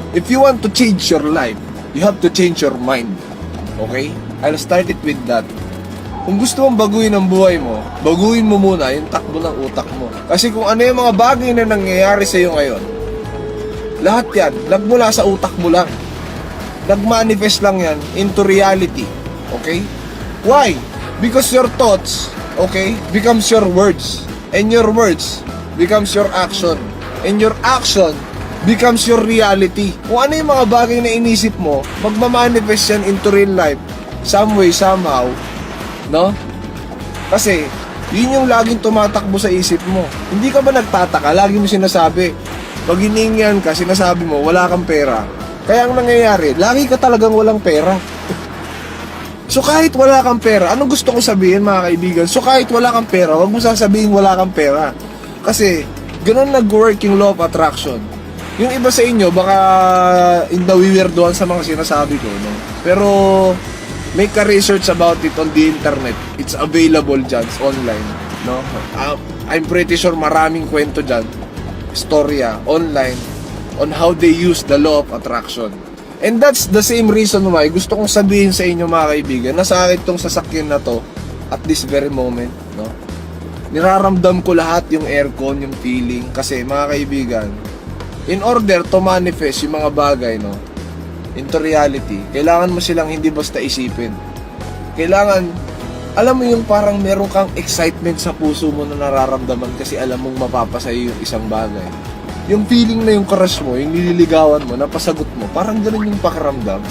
If you want to change your life, you have to change your mind. Okay? I'll start it with that. Kung gusto mong baguhin ang buhay mo, baguhin mo muna yung takbo ng utak mo. Kasi kung ano yung mga bagay na nangyayari sa iyo ngayon, lahat yan, nagmula sa utak mo lang. Nag-manifest lang yan into reality. Okay? Why? Because your thoughts, okay, becomes your words. And your words becomes your action. And your action becomes your reality. Kung ano yung mga bagay na inisip mo, magmamanifest yan into real life. Some way, somehow. No? Kasi, yun yung laging tumatakbo sa isip mo. Hindi ka ba nagtataka? Lagi mo sinasabi. Pag hiningian ka, sinasabi mo, wala kang pera. Kaya ang nangyayari, lagi ka talagang walang pera. So kahit wala kang pera, anong gusto ko sabihin mga kaibigan? So kahit wala kang pera, wag mo sasabihin wala kang pera. Kasi, ganun nag-work yung law of attraction. Yung iba sa inyo, baka nawiwirdoan sa mga sinasabi ko, no? Pero, make a research about it on the internet. It's available dyan, online, no? I'm pretty sure maraming kwento dyan, storya, online, on how they use the law of attraction. And that's the same reason why gusto kong sabihin sa inyo mga kaibigan, na sa akin tong sasakyan na to, at this very moment, no? Niraramdam ko lahat yung aircon, yung feeling. Kasi mga kaibigan, in order to manifest yung mga bagay, no, into reality, kailangan mo silang hindi basta isipin. Kailangan, alam mo yung parang meron kang excitement sa puso mo na nararamdaman kasi alam mong mapapasayo yung isang bagay. Yung feeling na yung crush mo, yung nililigawan mo, napasagot mo, parang ganun yung pakiramdam.